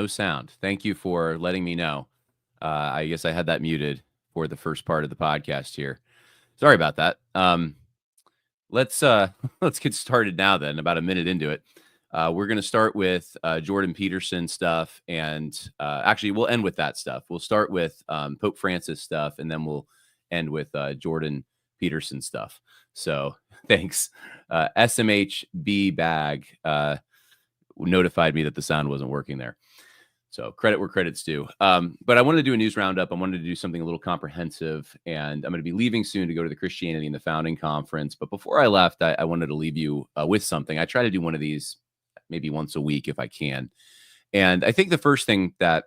No sound. Thank you for letting me know. I guess I had that muted for the first part of the podcast here. Sorry about that. Let's let's get started now. Then, about a minute into it, we're going to start with Jordan Peterson stuff, and actually, we'll end with that stuff. We'll start with Pope Francis stuff, and then we'll end with Jordan Peterson stuff. So, thanks. SMHB bag notified me that the sound wasn't working there. So credit where credit's due. But I wanted to do a news roundup. I wanted to do something a little comprehensive, and I'm going to be leaving soon to go to the Christianity and the Founding Conference. But before I left, I wanted to leave you with something. I try to do one of these maybe once a week if I can. And I think the first thing that,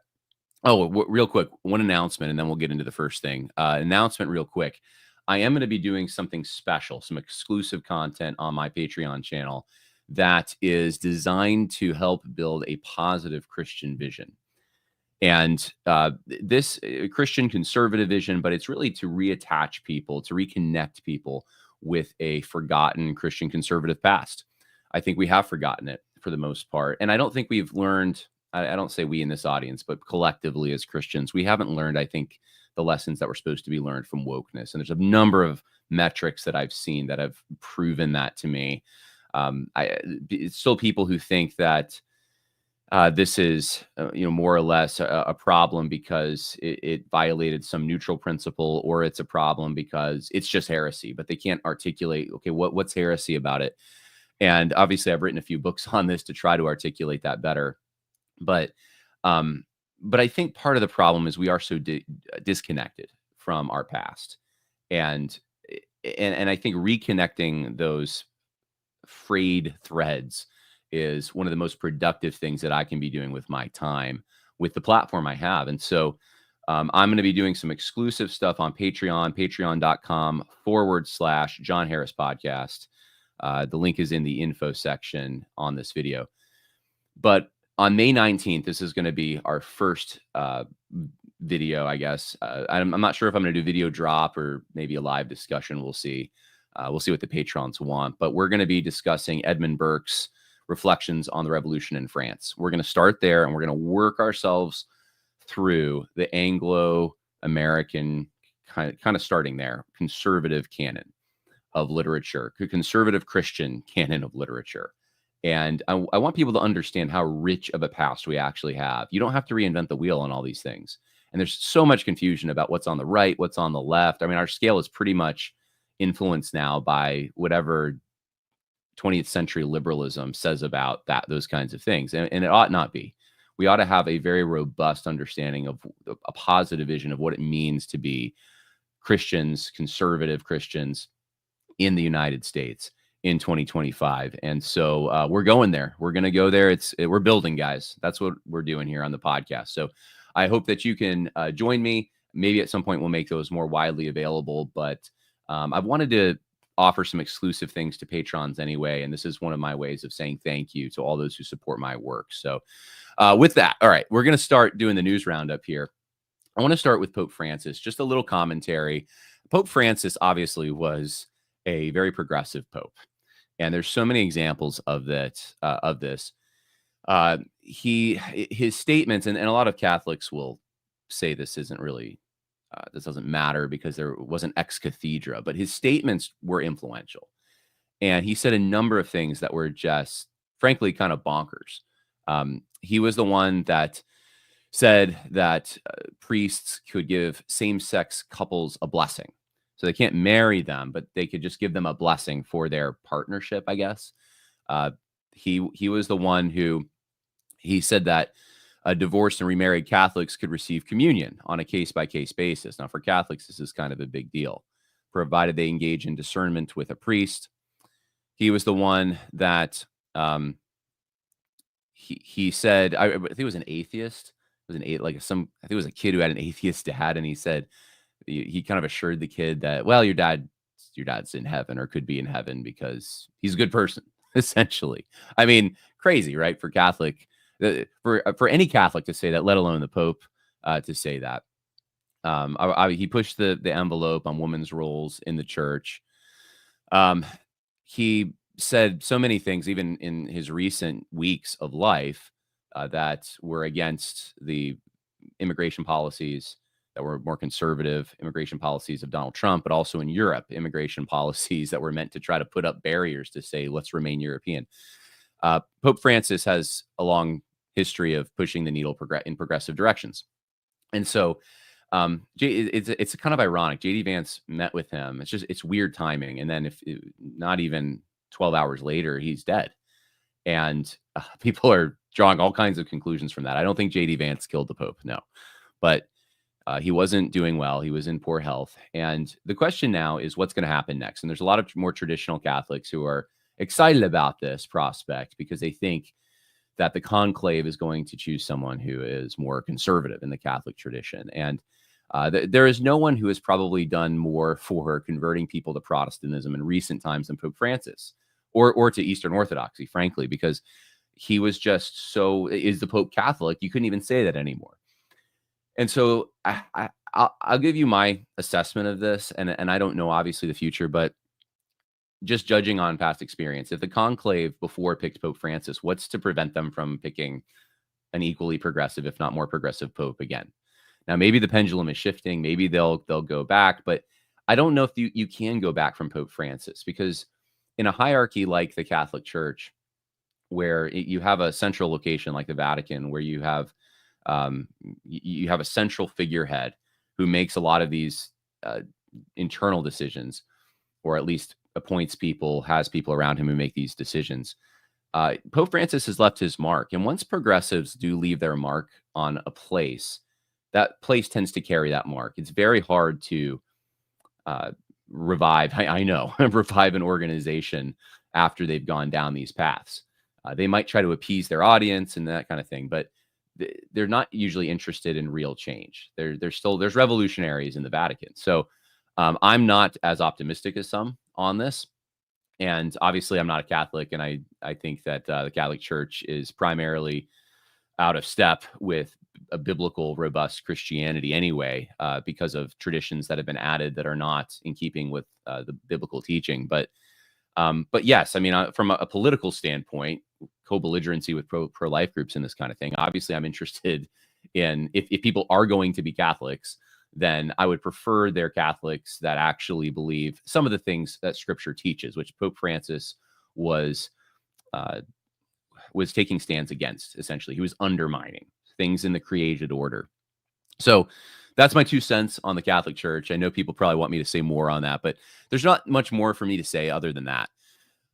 real quick, one announcement, and then we'll get into the first thing. Announcement real quick. I am going to be doing something special, some exclusive content on my Patreon channel that is designed to help build a positive Christian vision. And this Christian conservative vision, but it's really to reattach people, to reconnect people with a forgotten Christian conservative past. I think we have forgotten it for the most part. And I don't think we've learned, I don't say we in this audience, but collectively as Christians, we haven't learned, I think, the lessons that were supposed to be learned from wokeness. And there's a number of metrics that I've seen that have proven that to me. It's still people who think that this is, more or less a problem because it violated some neutral principle, or it's a problem because it's just heresy, but they can't articulate, okay, what's heresy about it? And obviously I've written a few books on this to try to articulate that better. But I think part of the problem is we are so disconnected from our past. And I think reconnecting those frayed threads is one of the most productive things that I can be doing with my time, with the platform I have. And so I'm going to be doing some exclusive stuff on Patreon, patreon.com/John Harris Podcast. The link is in the info section on this video. But on May 19th, this is going to be our first video, I guess. I'm not sure if I'm going to do video drop or maybe a live discussion. We'll see. We'll see what the patrons want. But we're going to be discussing Edmund Burke's Reflections on the Revolution in France. We're going to start there, and we're going to work ourselves through the Anglo-American, kind of starting there, conservative canon of literature, conservative Christian canon of literature. And I want people to understand how rich of a past we actually have. You don't have to reinvent the wheel on all these things. And there's so much confusion about what's on the right, what's on the left. I mean, our scale is pretty much influenced now by whatever 20th century liberalism says about those kinds of things. And it ought not be. We ought to have a very robust understanding of a positive vision of what it means to be Christians, conservative Christians in the United States in 2025. And so we're going there. We're going to go there. We're building, guys. That's what we're doing here on the podcast. So I hope that you can join me. Maybe at some point we'll make those more widely available, but I've wanted to offer some exclusive things to patrons anyway. And this is one of my ways of saying thank you to all those who support my work. So with that, all right, we're going to start doing the news roundup here. I want to start with Pope Francis, just a little commentary. Pope Francis obviously was a very progressive pope. And there's so many examples of that, of this. His statements, and a lot of Catholics will say this isn't really, this doesn't matter because there wasn't ex cathedra, but his statements were influential. And he said a number of things that were just, frankly, kind of bonkers. He was the one that said that priests could give same-sex couples a blessing. So they can't marry them, but they could just give them a blessing for their partnership, I guess. He was the one who, he said that divorced and remarried Catholics could receive communion on a case-by-case basis. Now, for Catholics, this is kind of a big deal, provided they engage in discernment with a priest. He was the one that he said, I think it was an atheist. It was I think it was a kid who had an atheist dad, and he said, he kind of assured the kid that, well, your dad's in heaven, or could be in heaven because he's a good person, essentially. I mean, crazy, right? For for any Catholic to say that, let alone the Pope to say that. He pushed the envelope on women's roles in the church. He said so many things, even in his recent weeks of life, that were against the immigration policies that were more conservative immigration policies of Donald Trump, but also in Europe, immigration policies that were meant to try to put up barriers to say, let's remain European. Pope Francis has a long history of pushing the needle in progressive directions. And so it's kind of ironic. JD Vance met with him. It's weird timing. And then not even 12 hours later, he's dead. And people are drawing all kinds of conclusions from that. I don't think JD Vance killed the Pope, no. But he wasn't doing well. He was in poor health. And the question now is what's going to happen next? And there's a lot of more traditional Catholics who are excited about this prospect because they think that the conclave is going to choose someone who is more conservative in the Catholic tradition. And there is no one who has probably done more for converting people to Protestantism in recent times than Pope Francis or to Eastern Orthodoxy, frankly, because he was just so, is the Pope Catholic? You couldn't even say that anymore. And so I'll give you my assessment of this. And I don't know, obviously, the future, but just judging on past experience, if the conclave before picked Pope Francis, what's to prevent them from picking an equally progressive, if not more progressive Pope again? Now, maybe the pendulum is shifting. Maybe they'll go back, but I don't know if you can go back from Pope Francis, because in a hierarchy like the Catholic Church, where you have a central location like the Vatican, where you have a central figurehead who makes a lot of these internal decisions, or at least appoints people, has people around him who make these decisions. Pope Francis has left his mark. And once progressives do leave their mark on a place, that place tends to carry that mark. It's very hard to revive, I know, revive an organization after they've gone down these paths. They might try to appease their audience and that kind of thing, but they're not usually interested in real change. There's revolutionaries in the Vatican. So I'm not as optimistic as some on this. And obviously I'm not a Catholic. And I think that the Catholic Church is primarily out of step with a biblical, robust Christianity anyway, because of traditions that have been added that are not in keeping with the biblical teaching. But yes, I mean, from a political standpoint, co-belligerency with pro-life groups and this kind of thing, obviously I'm interested in, if people are going to be Catholics, then I would prefer they're Catholics that actually believe some of the things that Scripture teaches, which Pope Francis was taking stands against. Essentially, he was undermining things in the created order. So that's my 2 cents on the Catholic Church. I know people probably want me to say more on that, but there's not much more for me to say other than that.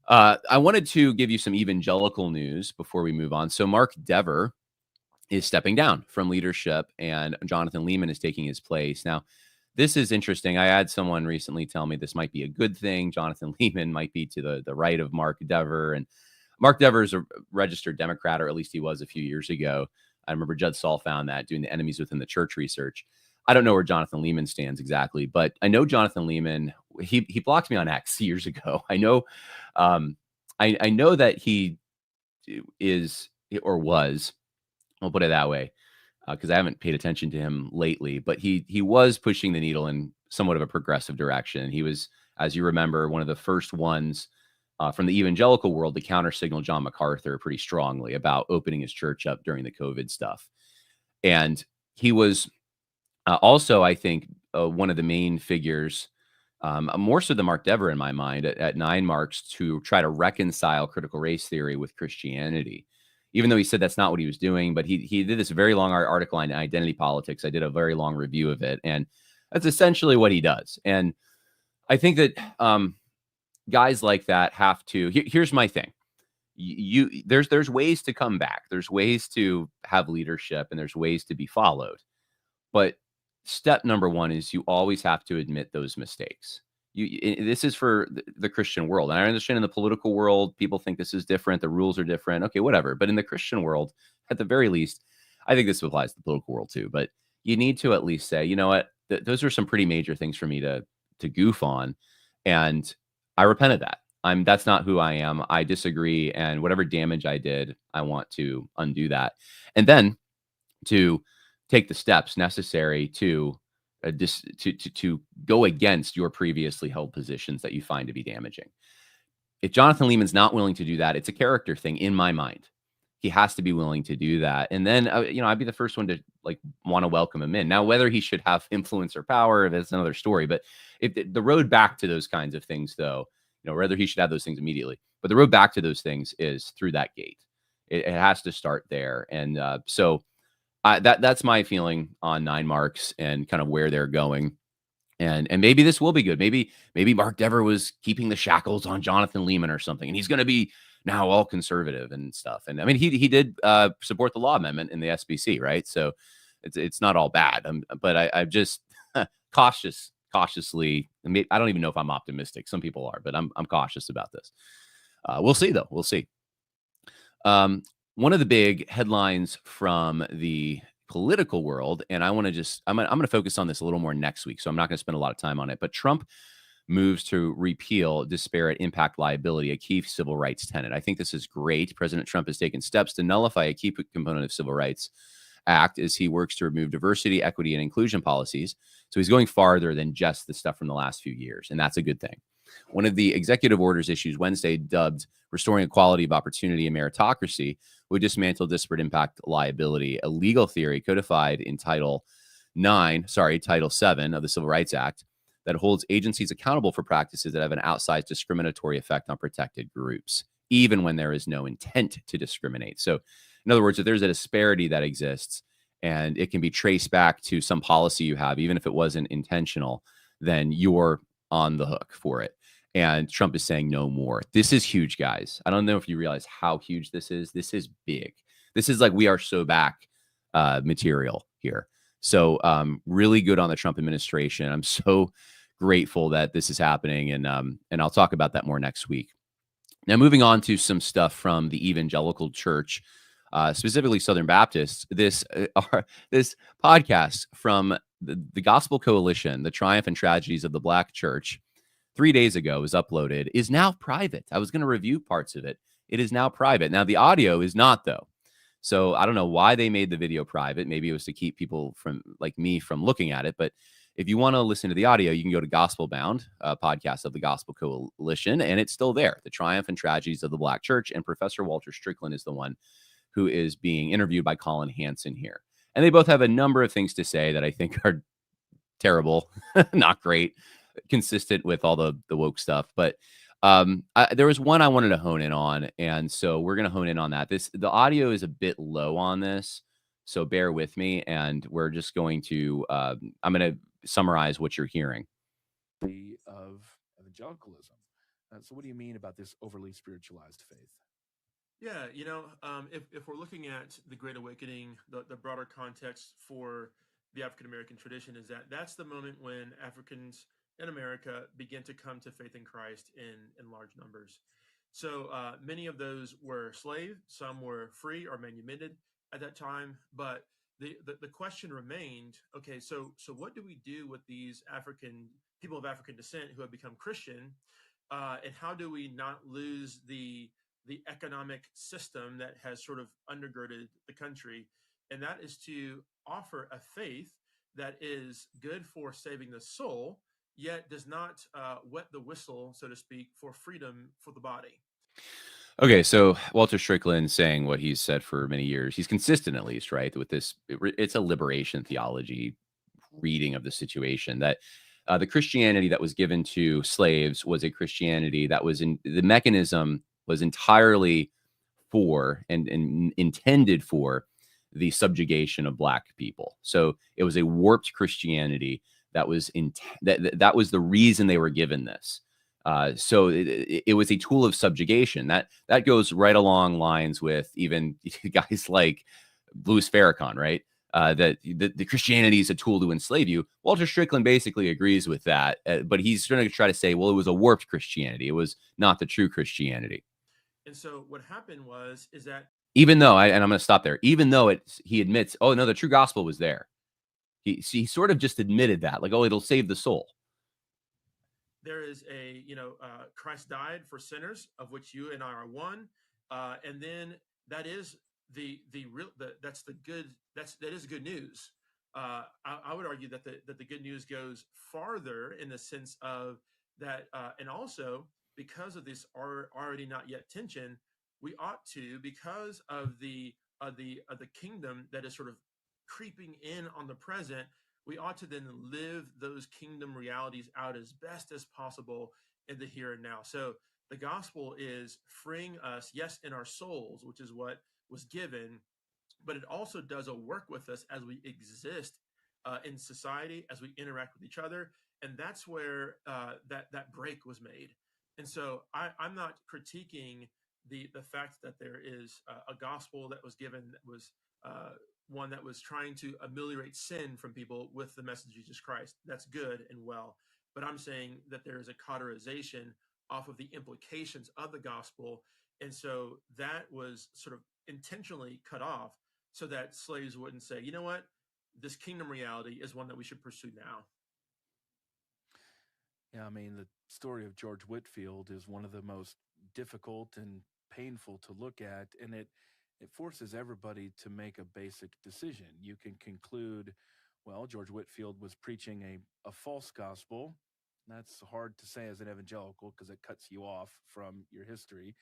I wanted to give you some evangelical news before we move on. So Mark Dever is stepping down from leadership, and Jonathan Leeman is taking his place. Now, this is interesting. I had someone recently tell me this might be a good thing. Jonathan Leeman might be to the right of Mark Dever, and Mark Dever is a registered Democrat, or at least he was a few years ago. I remember Judd Saul found that doing the enemies within the church research. I don't know where Jonathan Leeman stands exactly, but I know Jonathan Leeman, he blocked me on X years ago. I know that he is, or was, I'll put it that way, because I haven't paid attention to him lately, but he was pushing the needle in somewhat of a progressive direction. He was, as you remember, one of the first ones from the evangelical world to counter signal John MacArthur pretty strongly about opening his church up during the COVID stuff. And he was also, I think, one of the main figures, more so than Mark Dever in my mind, at 9 Marks, to try to reconcile critical race theory with Christianity. Even though he said that's not what he was doing, but he did this very long article on identity politics. I did a very long review of it, and that's essentially what he does. And I think that guys like that have to. Here's my thing: there's ways to come back. There's ways to have leadership, and there's ways to be followed. But step number 1 is you always have to admit those mistakes. This is for the Christian world. And I understand in the political world, people think this is different. The rules are different. Okay, whatever. But in the Christian world, at the very least, I think this applies to the political world too. But you need to at least say, you know what, those are some pretty major things for me to goof on. And I repent of that. That's not who I am. I disagree. And whatever damage I did, I want to undo that. And then to take the steps necessary to go against your previously held positions that you find to be damaging. If Jonathan Leeman's not willing to do that, it's a character thing in my mind. He has to be willing to do that. And then, I'd be the first one to like want to welcome him in. Now, whether he should have influence or power, that's another story. But if the road back to those kinds of things, though, whether he should have those things immediately, but the road back to those things is through that gate. It has to start there. And so that's my feeling on 9 Marks and kind of where they're going. And maybe this will be good. Maybe Mark Dever was keeping the shackles on Jonathan Lehman or something, and he's going to be now all conservative and stuff. And I mean, he did support the law amendment in the SBC, right? So it's not all bad. But I just cautiously. I don't even know if I'm optimistic. Some people are, but I'm cautious about this. We'll see, though. We'll see. One of the big headlines from the political world, and I'm going to focus on this a little more next week, so I'm not going to spend a lot of time on it, but Trump moves to repeal disparate impact liability, a key civil rights tenet. I think this is great. President Trump has taken steps to nullify a key component of civil rights act as he works to remove diversity, equity, and inclusion policies. So he's going farther than just the stuff from the last few years, and that's a good thing. One of the executive orders issued Wednesday, dubbed Restoring Equality of Opportunity and Meritocracy, would dismantle disparate impact liability, a legal theory codified in Title VII of the Civil Rights Act that holds agencies accountable for practices that have an outsized discriminatory effect on protected groups, even when there is no intent to discriminate. So, in other words, if there's a disparity that exists and it can be traced back to some policy you have, even if it wasn't intentional, then you're on the hook for it. And Trump is saying no more. This is huge, guys. I don't know if you realize how huge this is. This is big. This is like we are so back material here. So really good on the Trump administration. I'm so grateful that this is happening. And I'll talk about that more next week. Now, moving on to some stuff from the evangelical church, specifically Southern Baptists. This podcast from the Gospel Coalition, The Triumph and Tragedies of the Black Church, 3 days ago was uploaded, is now private. I was going to review parts of it. It is now private. Now, the audio is not, though. So I don't know why they made the video private. Maybe it was to keep people from like me from looking at it. But if you want to listen to the audio, you can go to Gospel Bound, a podcast of the Gospel Coalition, and it's still there. The Triumph and Tragedies of the Black Church. And Professor Walter Strickland is the one who is being interviewed by Colin Hansen here. And they both have a number of things to say that I think are terrible, not great, consistent with all the woke stuff. But there was one I wanted to hone in on. And so we're going to hone in on that. The audio is a bit low on this, so bear with me. And we're just going to, I'm going to summarize what you're hearing. Of evangelicalism. So what do you mean about this overly spiritualized faith? Yeah, if we're looking at the Great Awakening, the broader context for the African-American tradition is that's the moment when Africans in America begin to come to faith in Christ in large numbers. So many of those were slave, some were free or manumitted at that time, but the question remained, okay, so what do we do with these people of African descent who have become Christian, and how do we not lose the economic system that has sort of undergirded the country? And that is to offer a faith that is good for saving the soul, yet does not wet the whistle, so to speak, for freedom for the body. Okay, so Walter Strickland saying what he's said for many years. He's consistent, at least, right, with this. It's a liberation theology reading of the situation that the Christianity that was given to slaves was a Christianity that was the mechanism was entirely for and intended for the subjugation of Black people. So it was a warped Christianity that was that was the reason they were given this. So it was a tool of subjugation. That goes right along lines with even guys like Louis Farrakhan, right? That the Christianity is a tool to enslave you. Walter Strickland basically agrees with that, but he's going to try to say, well, it was a warped Christianity. It was not the true Christianity. And so what happened is that even though, and I'm going to stop there, even though he admits, oh no, the true gospel was there. He sort of just admitted that, like, oh, it'll save the soul. There is Christ died for sinners, of which you and I are one, and then that is that is good news. I would argue that the good news goes farther in the sense of that, and also because of this already not yet tension, we ought to, because of the kingdom that is sort of creeping in on the present, we ought to then live those kingdom realities out as best as possible in the here and now. So the gospel is freeing us, yes, in our souls, which is what was given, but it also does a work with us as we exist in society, as we interact with each other. And that's where that break was made. And so I'm not critiquing the fact that there is a gospel that was given that was one that was trying to ameliorate sin from people with the message of Jesus Christ. That's good and well. But I'm saying that there is a cauterization off of the implications of the gospel. And so that was sort of intentionally cut off so that slaves wouldn't say, you know what, this kingdom reality is one that we should pursue now. Yeah, I mean, the story of George Whitefield is one of the most difficult and painful to look at, and it forces everybody to make a basic decision. You can conclude, well, George Whitefield was preaching a false gospel. That's hard to say as an evangelical because it cuts you off from your history.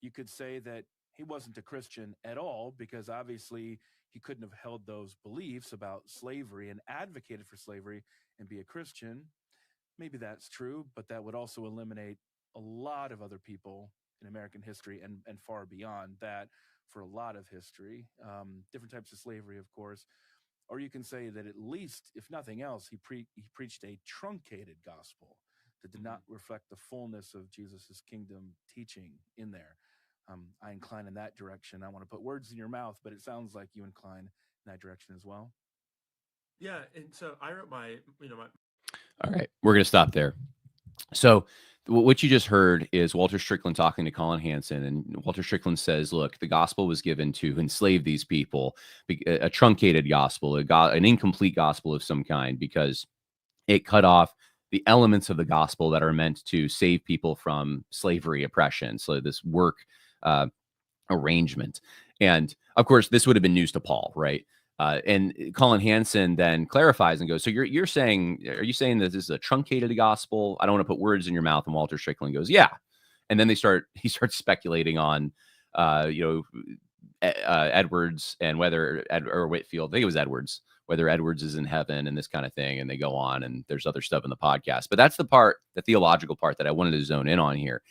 You could say that he wasn't a Christian at all because obviously he couldn't have held those beliefs about slavery and advocated for slavery and be a Christian. Maybe that's true, but that would also eliminate a lot of other people in American history and far beyond that for a lot of history. Different types of slavery, of course. Or you can say that at least, if nothing else, he preached a truncated gospel that did not reflect the fullness of Jesus's kingdom teaching in there. I incline in that direction. I want to put words in your mouth, but it sounds like you incline in that direction as well. Yeah, and so I wrote my All right, we're going to stop there. So what you just heard is Walter Strickland talking to Colin Hansen, and Walter Strickland says, look, the gospel was given to enslave these people, a truncated gospel, an incomplete gospel of some kind, because it cut off the elements of the gospel that are meant to save people from slavery, oppression. So this work arrangement. And of course, this would have been news to Paul, right? And Colin Hansen then clarifies and goes, so you're saying, are you saying that this is a truncated gospel? I don't want to put words in your mouth. And Walter Strickland goes, yeah. And then he starts speculating on, Edwards and whether, or Whitefield, I think it was Edwards, whether Edwards is in heaven and this kind of thing. And they go on, and there's other stuff in the podcast, but that's the theological part that I wanted to zone in on here.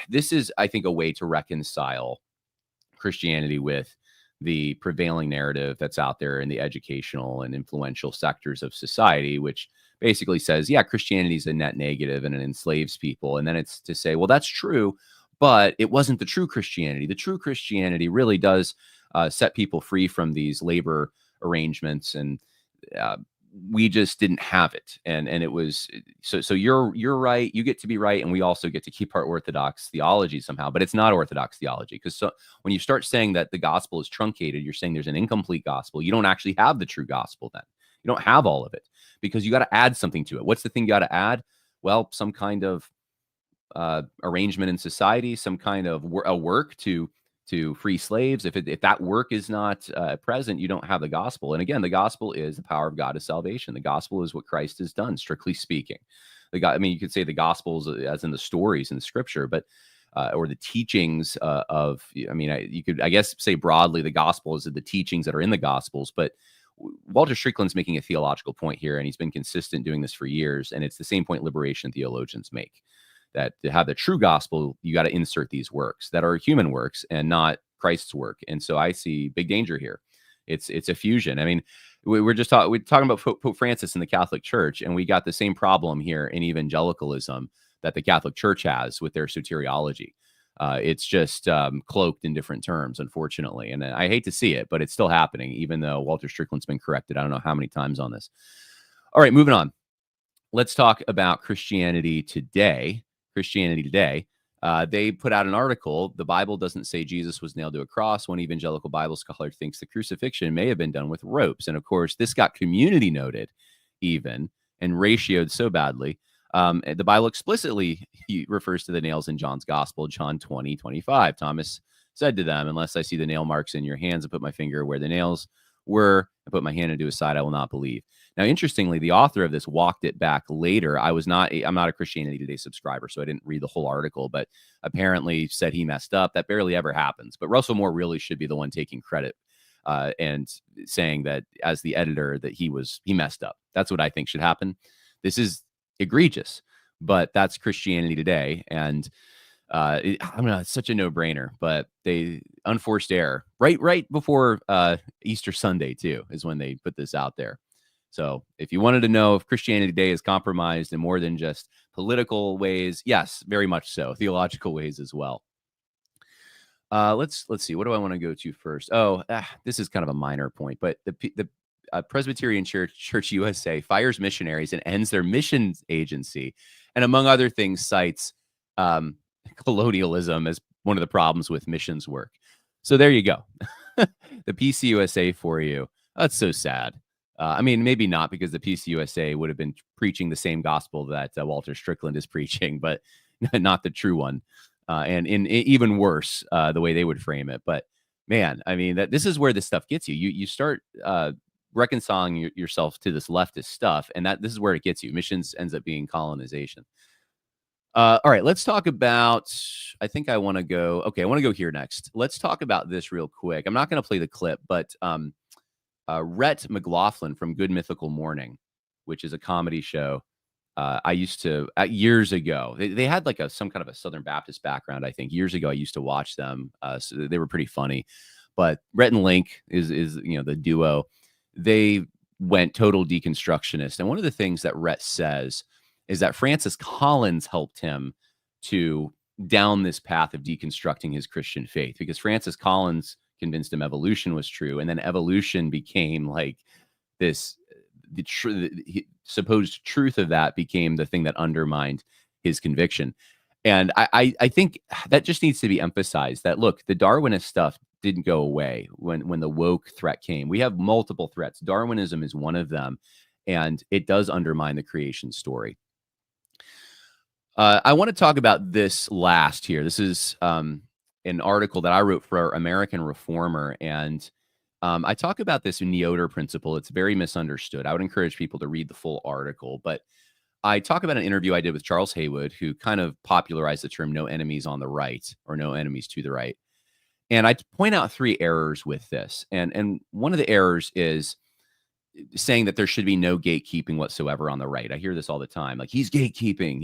This is, I think, a way to reconcile Christianity with the prevailing narrative that's out there in the educational and influential sectors of society, which basically says, yeah, Christianity is a net negative and it enslaves people. And then it's to say, well, that's true, but it wasn't the true Christianity. The true Christianity really does set people free from these labor arrangements, and we just didn't have it. And it was, so you're right. You get to be right. And we also get to keep our Orthodox theology somehow, but it's not Orthodox theology. Because when you start saying that the gospel is truncated, you're saying there's an incomplete gospel. You don't actually have the true gospel then. You don't have all of it because you got to add something to it. What's the thing you got to add? Well, some kind of arrangement in society, some kind of a work to free slaves. If that work is not present, you don't have the gospel. And again, the gospel is the power of God to salvation. The gospel is what Christ has done, strictly speaking. You could say the gospels as in the stories in Scripture, but or the teachings you could, I guess, say broadly the gospel is the teachings that are in the gospels. But Walter Strickland's making a theological point here, and he's been consistent doing this for years. And it's the same point liberation theologians make. That to have the true gospel, you got to insert these works that are human works and not Christ's work. And so I see big danger here. It's a fusion. I mean, we're talking about Pope Francis in the Catholic Church, and we got the same problem here in evangelicalism that the Catholic Church has with their soteriology. It's just cloaked in different terms, unfortunately. And I hate to see it, but it's still happening, even though Walter Strickland's been corrected. I don't know how many times on this. All right, moving on. Let's talk about Christianity Today. They put out an article. The Bible doesn't say Jesus was nailed to a cross. One evangelical Bible scholar thinks the crucifixion may have been done with ropes. And of course, this got community noted even and ratioed so badly. The Bible explicitly refers to the nails in John's gospel, John 20:25. Thomas said to them, unless I see the nail marks in your hands and put my finger where the nails were and put my hand into his side, I will not believe. Now, interestingly, the author of this walked it back later. I'm not a Christianity Today subscriber, so I didn't read the whole article, but apparently said he messed up. That barely ever happens. But Russell Moore really should be the one taking credit and saying that as the editor that he messed up. That's what I think should happen. This is egregious, but that's Christianity Today. And I don't know, it's such a no-brainer, but they unforced error right before Easter Sunday too is when they put this out there. So if you wanted to know if Christianity Today is compromised in more than just political ways, yes, very much so, theological ways as well. Let's see. What do I want to go to first? This is kind of a minor point, but the Presbyterian Church USA fires missionaries and ends their missions agency, and among other things, cites colonialism as one of the problems with missions work. So there you go. The PCUSA for you. That's so sad. I mean, maybe not, because the PCUSA would have been preaching the same gospel that Walter Strickland is preaching, but not the true one. And even worse, the way they would frame it. But man, I mean, this is where this stuff gets you. You start reconciling yourself to this leftist stuff, and this is where it gets you. Missions ends up being colonization. All right, let's talk about, I think I want to go here next. Let's talk about this real quick. I'm not going to play the clip, but Rhett McLaughlin from Good Mythical Morning, which is a comedy show. I used to, years ago, they had like some kind of a Southern Baptist background, I think. Years ago, I used to watch them. So they were pretty funny. But Rhett and Link is the duo. They went total deconstructionist. And one of the things that Rhett says is that Francis Collins helped him to down this path of deconstructing his Christian faith, because Francis Collins convinced him evolution was true. And then evolution became like this, the supposed truth of that became the thing that undermined his conviction. And I think that just needs to be emphasized, that, look, the Darwinist stuff didn't go away when the woke threat came. We have multiple threats. Darwinism is one of them, and it does undermine the creation story. I want to talk about this last here. This is an article that I wrote for American Reformer, and I talk about this Neotr principle. It's very misunderstood. I would encourage people to read the full article, but I talk about an interview I did with Charles Haywood, who kind of popularized the term "no enemies on the right" or "no enemies to the right." And I point out 3 errors with this. And one of the errors is saying that there should be no gatekeeping whatsoever on the right. I hear this all the time. Like, he's gatekeeping.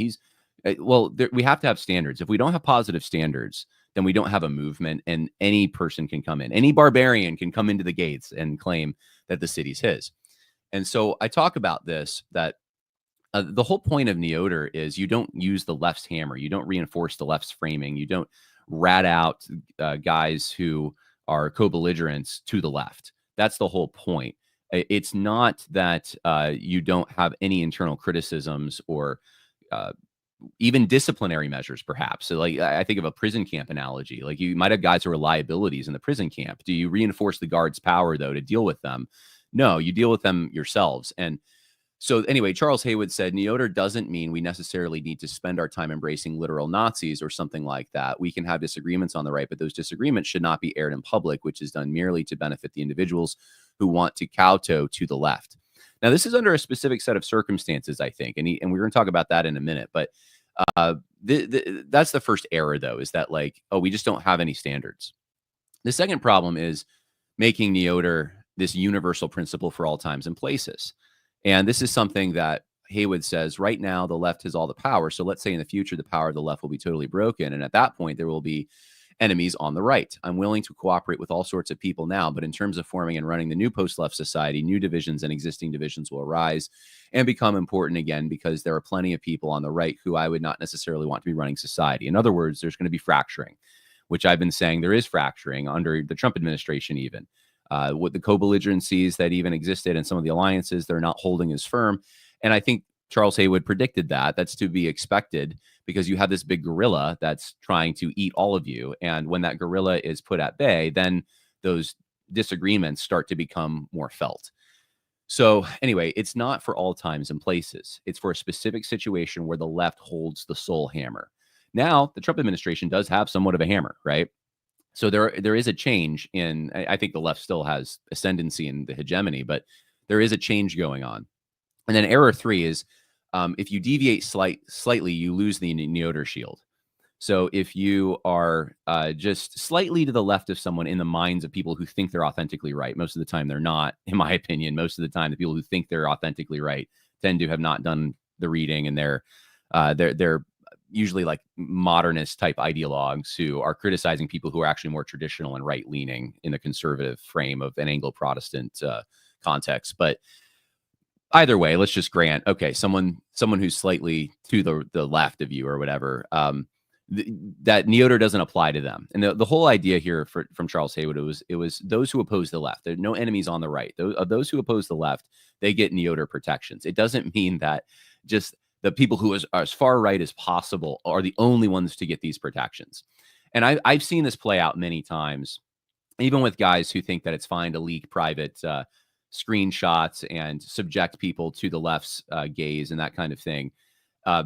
We have to have standards. If we don't have positive standards, then we don't have a movement, and any person can come in. Any barbarian can come into the gates and claim that the city's his. And so I talk about this, that the whole point of Neotr is you don't use the left's hammer. You don't reinforce the left's framing. You don't rat out guys who are co-belligerents to the left. That's the whole point. It's not that you don't have any internal criticisms or even disciplinary measures, perhaps. So, like, I think of a prison camp analogy. Like, you might have guys who are liabilities in the prison camp. Do you reinforce the guards' power, though, to deal with them? No, you deal with them yourselves. And so anyway, Charles Haywood said, Neotr doesn't mean we necessarily need to spend our time embracing literal Nazis or something like that. We can have disagreements on the right, but those disagreements should not be aired in public, which is done merely to benefit the individuals who want to kowtow to the left. Now, this is under a specific set of circumstances, I think, and we're going to talk about that in a minute. But that's the first error, though, is that, like, oh, we just don't have any standards. The second problem is making Neotr this universal principle for all times and places. And this is something that Haywood says, right now, the left has all the power. So let's say in the future, the power of the left will be totally broken. And at that point, there will be enemies on the right. I'm willing to cooperate with all sorts of people now, but in terms of forming and running the new post-left society, new divisions and existing divisions will arise and become important again, because there are plenty of people on the right who I would not necessarily want to be running society. In other words, there's going to be fracturing, which I've been saying there is fracturing under the Trump administration even. With the co-belligerencies that even existed and some of the alliances, they're not holding as firm. And I think Charles Haywood predicted that. That's to be expected, because you have this big gorilla that's trying to eat all of you. And when that gorilla is put at bay, then those disagreements start to become more felt. So anyway, it's not for all times and places. It's for a specific situation where the left holds the sole hammer. Now, the Trump administration does have somewhat of a hammer, right? So there is a change in, I think the left still has ascendancy in the hegemony, but there is a change going on. And then error 3 is if you deviate slightly, you lose the Neotr shield. So if you are just slightly to the left of someone in the minds of people who think they're authentically right, most of the time they're not, in my opinion. Most of the time, the people who think they're authentically right tend to have not done the reading, and they're usually like modernist type ideologues who are criticizing people who are actually more traditional and right leaning in the conservative frame of an Anglo-Protestant context. But either way, let's just grant, okay, someone who's slightly to the left of you or whatever, that Neotr doesn't apply to them. And the whole idea here from Charles Haywood, it was those who oppose the left. There are no enemies on the right. Those who oppose the left, they get Neotr protections. It doesn't mean that just the people who are as far right as possible are the only ones to get these protections. And I've seen this play out many times, even with guys who think that it's fine to leak private screenshots and subject people to the left's gaze and that kind of thing,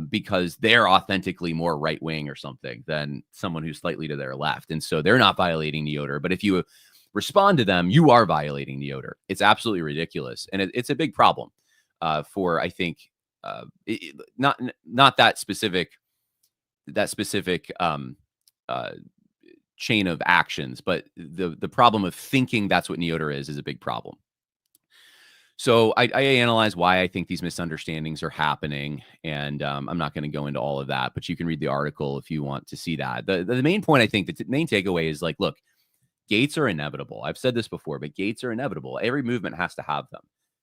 because they're authentically more right-wing or something than someone who's slightly to their left. And so they're not violating Neotr. But if you respond to them, you are violating Neotr. It's absolutely ridiculous. And it's a big problem for, I think, not that specific chain of actions, but the problem of thinking that's what Neotr is a big problem. So I analyze why I think these misunderstandings are happening, and I'm not going to go into all of that, but you can read the article if you want to see that. The main point, I think, the main takeaway is like, look, gates are inevitable. I've said this before, but gates are inevitable. Every movement has to have them.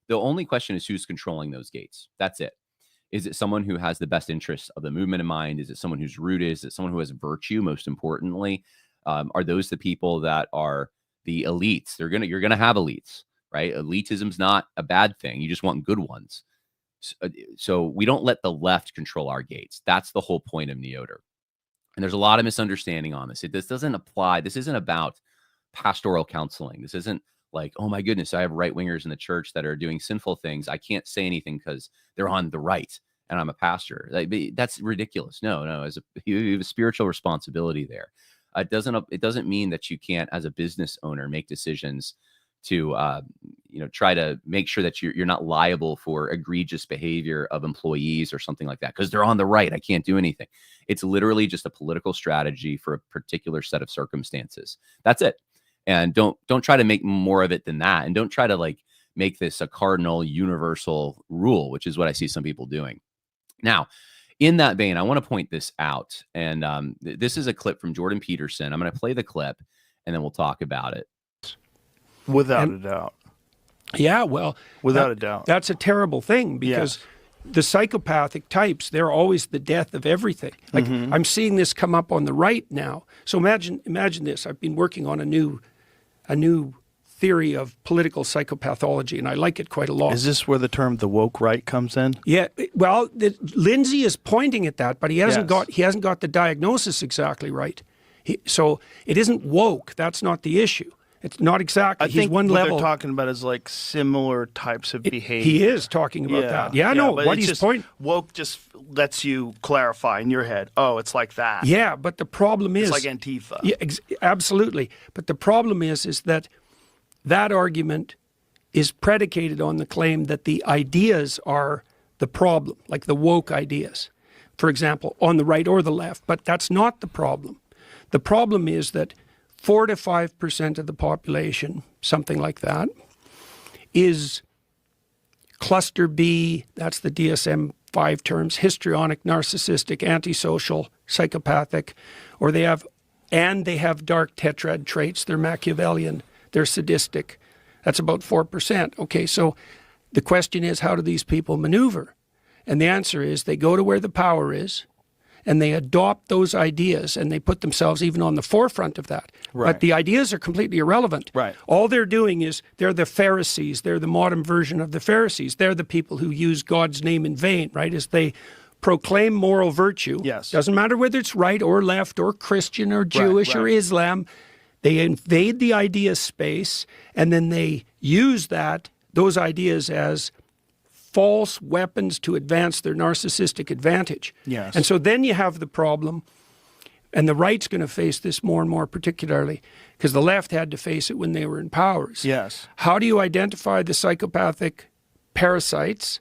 The only question is who's controlling those gates. That's it. Is it someone who has the best interests of the movement in mind? Is it someone who's rooted? Is it someone who has virtue, most importantly? Are those the people that are the elites? You're gonna have elites, right? Elitism's not a bad thing. You just want good ones. So we don't let the left control our gates. That's the whole point of Neotr. And there's a lot of misunderstanding on this. This doesn't apply. This isn't about pastoral counseling. This isn't like, oh my goodness, I have right-wingers in the church that are doing sinful things. I can't say anything because they're on the right and I'm a pastor. That's ridiculous. No, you have a spiritual responsibility there. It doesn't mean that you can't, as a business owner, make decisions to try to make sure that you're not liable for egregious behavior of employees or something like that because they're on the right. I can't do anything. It's literally just a political strategy for a particular set of circumstances. That's it. And don't try to make more of it than that. And don't try to like make this a cardinal universal rule, which is what I see some people doing. Now, in that vein, I want to point this out. And this is a clip from Jordan Peterson. I'm going to play the clip and then we'll talk about it. Without a doubt. Yeah, well, without a doubt. That's a terrible thing because the psychopathic types, they're always the death of everything. Like I'm seeing this come up on the right now. So imagine this. I've been working on a new theory of political psychopathology, and I like it quite a lot. Is this where the term the woke right comes in? Yeah, well, Lindsay is pointing at that, but he hasn't got the diagnosis exactly right. So it isn't woke. That's not the issue. It's not exactly. I think one what level. they're talking about is like similar types of behavior. He is talking about that. Yeah, no. What he's pointing. Woke just lets you clarify in your head. Oh, it's like that. Yeah, but the problem is it's like Antifa. Yeah, absolutely. But the problem is that argument is predicated on the claim that the ideas are the problem, like the woke ideas, for example, on the right or the left. But that's not the problem. The problem is that 4 to 5% of the population, something like that, is cluster B, that's the DSM-5 terms, histrionic, narcissistic, antisocial, psychopathic, or they have dark tetrad traits, they're Machiavellian, they're sadistic. That's about 4%. Okay, so the question is, how do these people maneuver? And the answer is they go to where the power is, and they adopt those ideas and they put themselves even on the forefront of that. Right. But the ideas are completely irrelevant. Right. All they're doing is they're the Pharisees. They're the modern version of the Pharisees. They're the people who use God's name in vain, right? As they proclaim moral virtue. Yes. Doesn't matter whether it's right or left or Christian or Jewish or Islam. They invade the idea space and then they use those ideas as false weapons to advance their narcissistic advantage. Yes. And so then you have the problem, and the right's going to face this more and more particularly, because the left had to face it when they were in powers. Yes. How do you identify the psychopathic parasites?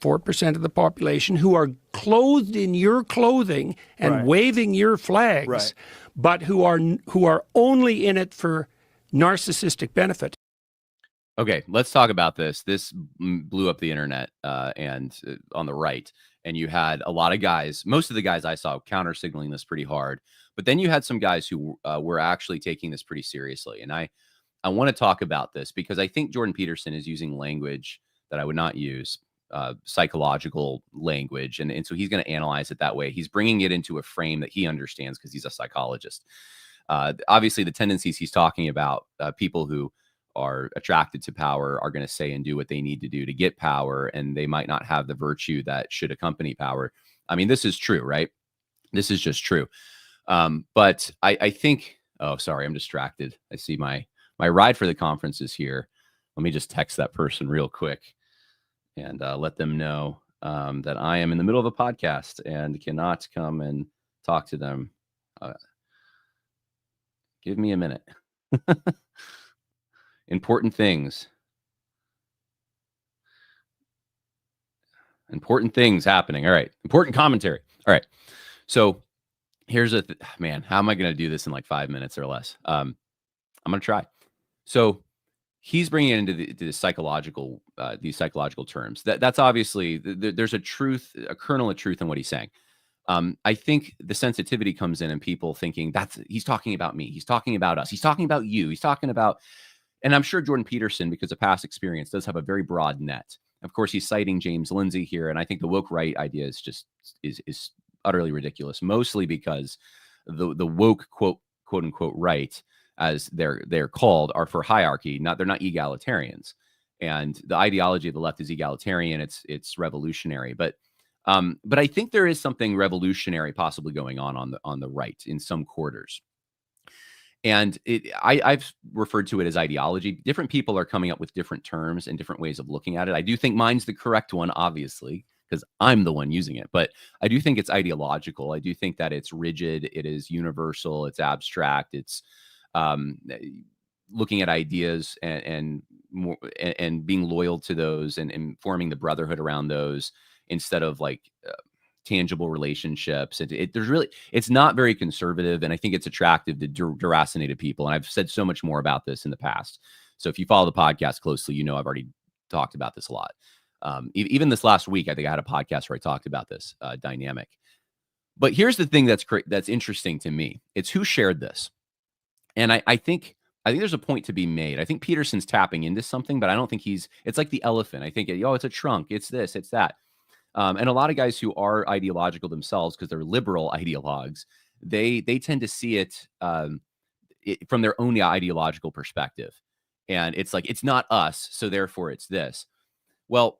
4% of the population who are clothed in your clothing and Right. waving your flags, Right. but who are only in it for narcissistic benefit. Okay, let's talk about this. This blew up the internet and on the right. And you had a lot of guys, most of the guys I saw counter signaling this pretty hard. But then you had some guys who were actually taking this pretty seriously. And I want to talk about this because I think Jordan Peterson is using language that I would not use, psychological language. And so he's going to analyze it that way. He's bringing it into a frame that he understands because he's a psychologist. Obviously, the tendencies he's talking about, people who are attracted to power are going to say and do what they need to do to get power, and they might not have the virtue that should accompany power. I mean, this is true, right? This is just true. But I think, oh, sorry, I'm distracted. I see my ride for the conference is here. Let me just text that person real quick and let them know that I am in the middle of a podcast and cannot come and talk to them. Give me a minute. Important things. Important things happening. All right. Important commentary. All right. So here's a man. How am I going to do this in like 5 minutes or less? I'm going to try. So he's bringing it into the psychological, these psychological terms. That's obviously there's a truth, a kernel of truth in what he's saying. I think the sensitivity comes in and people thinking he's talking about me. He's talking about us. He's talking about you. He's talking about. And I'm sure Jordan Peterson, because of past experience, does have a very broad net. Of course, he's citing James Lindsay here, and I think the woke right idea is just is utterly ridiculous. Mostly because the woke quote unquote right, as they're called, are for hierarchy. They're not egalitarians, and the ideology of the left is egalitarian. It's revolutionary, but I think there is something revolutionary possibly going on the right in some quarters. And I've referred to it as ideology. Different people are coming up with different terms and different ways of looking at it. I do think mine's the correct one, obviously, because I'm the one using it. But I do think it's ideological. I do think that it's rigid. It is universal. It's abstract. It's looking at ideas and being loyal to those and forming the brotherhood around those instead of like tangible relationships. It's not very conservative, and I think it's attractive to deracinated people. And I've said so much more about this in the past. So if you follow the podcast closely, you know I've already talked about this a lot. Even this last week, I think I had a podcast where I talked about this dynamic. But here's the thing that's interesting to me. It's who shared this, and I think there's a point to be made. I think Peterson's tapping into something, but I don't think it's like the elephant. I think it's a trunk. It's this. It's that. And a lot of guys who are ideological themselves, because they're liberal ideologues, they tend to see it from their own ideological perspective. And it's like, it's not us, so therefore it's this. Well,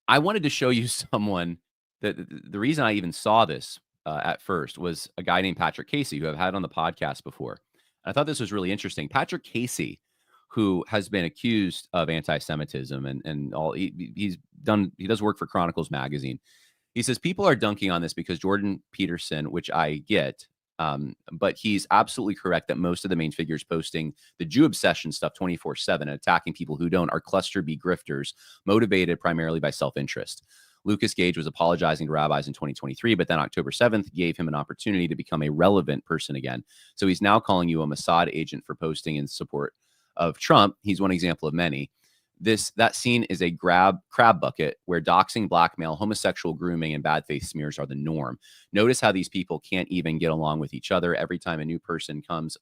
I wanted to show you someone that the reason I even saw this at first was a guy named Patrick Casey, who I've had on the podcast before. And I thought this was really interesting. Patrick Casey, who has been accused of anti-Semitism and all, he does work for Chronicles magazine. He says people are dunking on this because Jordan Peterson, which I get, but he's absolutely correct that most of the main figures posting the Jew obsession stuff 24/7 and attacking people who don't are cluster B grifters motivated primarily by self-interest. Lucas Gage was apologizing to rabbis in 2023, but then October 7th gave him an opportunity to become a relevant person again. So he's now calling you a Mossad agent for posting in support of Trump. He's one example of many. That scene is a crab bucket where doxing, blackmail, homosexual grooming, and bad faith smears are the norm. Notice how these people can't even get along with each other. Every time a new person comes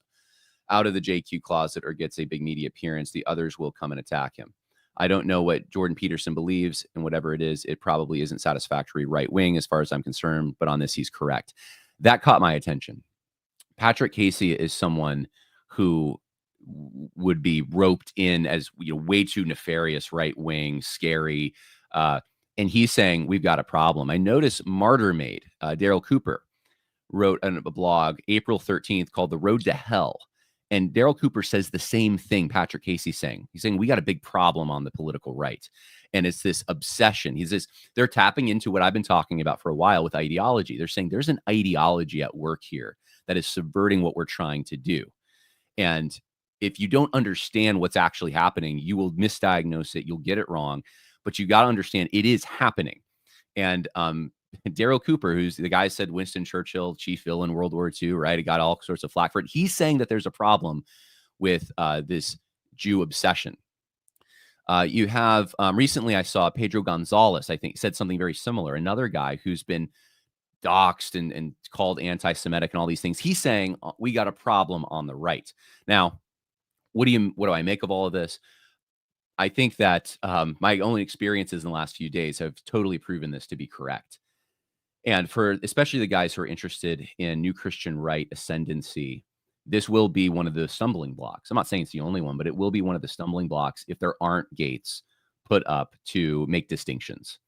out of the JQ closet or gets a big media appearance, the others will come and attack him. I don't know what Jordan Peterson believes, and whatever it is, it probably isn't satisfactory right wing as far as I'm concerned, but on this, he's correct. That caught my attention. Patrick Casey is someone who would be roped in as way too nefarious, right wing, scary, and he's saying we've got a problem. I noticed Martyr Made, Daryl Cooper, wrote a blog April 13th called "The Road to Hell," and Daryl Cooper says the same thing Patrick Casey's saying. He's saying we got a big problem on the political right, and it's this obsession. They're tapping into what I've been talking about for a while with ideology. They're saying there's an ideology at work here that is subverting what we're trying to do, and if you don't understand what's actually happening, you will misdiagnose it. You'll get it wrong. but you got to understand it is happening. And Daryl Cooper, who's the guy who said Winston Churchill, chief villain in World War II, right? He got all sorts of flack for it. He's saying that there's a problem with this Jew obsession. You have recently I saw Pedro Gonzalez, I think, said something very similar. Another guy who's been doxxed and called anti-Semitic and all these things. He's saying we got a problem on the right. Now, what do I make of all of this? I think that my own experiences in the last few days have totally proven this to be correct. And for especially the guys who are interested in new Christian right ascendancy, this will be one of the stumbling blocks. I'm not saying it's the only one, but it will be one of the stumbling blocks if there aren't gates put up to make distinctions.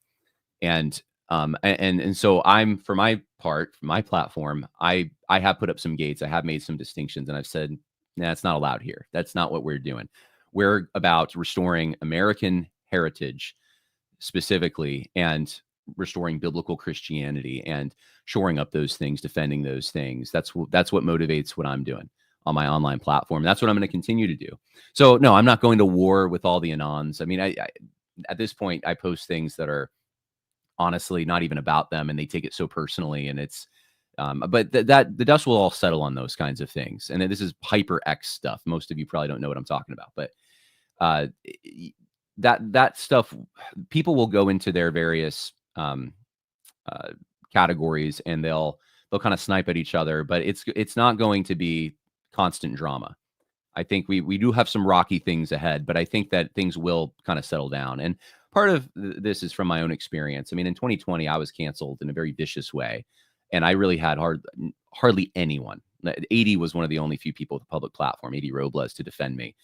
And so I'm, for my part, for my platform, I have put up some gates. I have made some distinctions, and I've said, nah, it's not allowed here. That's not what we're doing. We're about restoring American heritage specifically, and restoring biblical Christianity and shoring up those things, defending those things. That's what motivates what I'm doing on my online platform. That's what I'm going to continue to do. So no, I'm not going to war with all the anons. I mean, I at this point, I post things that are honestly not even about them, and they take it so personally, and it's but that the dust will all settle on those kinds of things. And this is hyper X stuff. Most of you probably don't know what I'm talking about, but that stuff, people will go into their various categories, and they'll kind of snipe at each other, but it's not going to be constant drama. I think we do have some rocky things ahead, but I think that things will kind of settle down. And part of this is from my own experience. I mean, in 2020, I was canceled in a very vicious way, and I really had hardly anyone. 80 was one of the only few people with a public platform, 80 Robles, to defend me.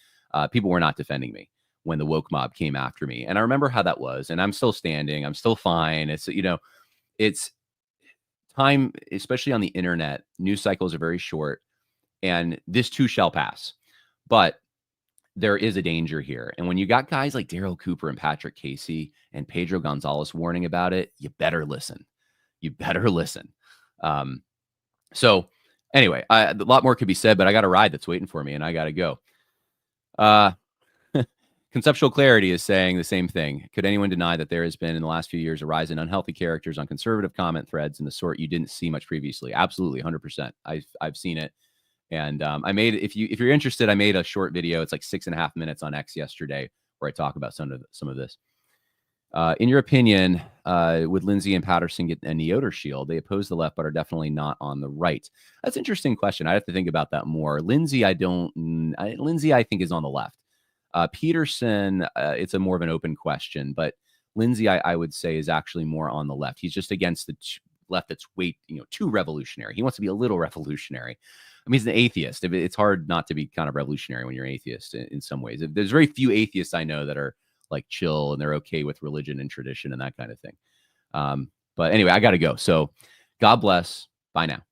People were not defending me when the woke mob came after me. And I remember how that was, and I'm still standing. I'm still fine. It's, it's time, especially on the internet, news cycles are very short, and this too shall pass. But there is a danger here. And when you got guys like Daryl Cooper and Patrick Casey and Pedro Gonzalez warning about it, you better listen. You better listen. So anyway, a lot more could be said, but I got a ride that's waiting for me, and I got to go. Conceptual Clarity is saying the same thing. Could anyone deny that there has been in the last few years a rise in unhealthy characters on conservative comment threads and the sort you didn't see much previously? Absolutely, 100%. I've seen it, and I made, if you're interested, I made a short video. It's like 6.5 minutes on X yesterday where I talk about some of this. In your opinion, would Lindsay and Patterson get a Neotr shield? They oppose the left, but are definitely not on the right. That's an interesting question. I have to think about that more. Lindsay, I think is on the left. Peterson, it's a more of an open question, but Lindsay, I would say, is actually more on the left. He's just against the left that's too revolutionary. He wants to be a little revolutionary. I mean, he's an atheist. It's hard not to be kind of revolutionary when you're an atheist in some ways. There's very few atheists I know that are like chill and they're okay with religion and tradition and that kind of thing. But anyway, I got to go. So God bless. Bye now.